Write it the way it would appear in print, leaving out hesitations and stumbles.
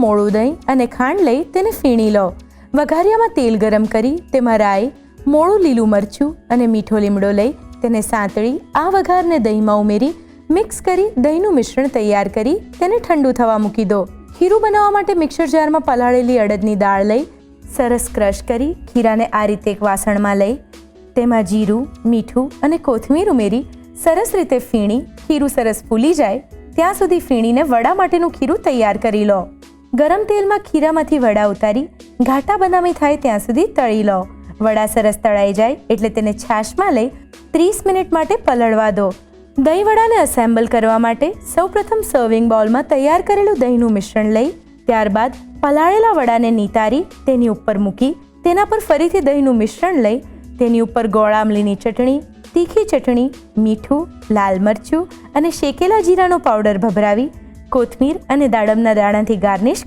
મોળું દહીં અને ખાંડ લઈ તેને ફીણી લો. વઘારિયામાં તેલ ગરમ કરી તેમાં રાઈ, મોળું લીલું મરચું અને મીઠો લીમડો લઈ તેને સાંતળી આ વઘારને દહીંમાં ઉમેરી મિક્સ કરી દહીંનું મિશ્રણ તૈયાર કરી તેને ઠંડુ થવા મૂકી દો. ખીરું બનાવવા માટે મિક્સર જારમાં પલાળેલી અડદની દાળ લઈ સરસ ક્રશ કરી ખીરાને આ રીતે એક વાસણમાં લઈ તેમાં જીરું, મીઠું અને કોથમીર ઉમેરી સરસ રીતે ફીણી ખીરું સરસ ફૂલી જાય ત્યાં સુધી ફીણીને વડા માટેનું ખીરું તૈયાર કરી લો. ગરમ તેલમાં ખીરામાંથી વડા ઉતારી ઘાટા બનામી થાય ત્યાં સુધી તળી લો. વડા સરસ તળાઈ જાય એટલે તેને છાશમાં લઈ 30 મિનિટ માટે પલળવા દો. દહીં વડાને અસેમ્બલ કરવા માટે સૌપ્રથમ સર્વિંગ બાઉલમાં તૈયાર કરેલું દહીંનું મિશ્રણ લઈ ત્યારબાદ પલાળેલા વડાને નિતારી તેની ઉપર મૂકી તેના પર ફરીથી દહીંનું મિશ્રણ લઈ તેની ઉપર ગોળ આમલીની ચટણી, તીખી ચટણી, મીઠું, લાલ મરચું અને શેકેલા જીરાનો પાવડર ભભરાવી કોથમીર અને દાડમના દાણાથી ગાર્નિશ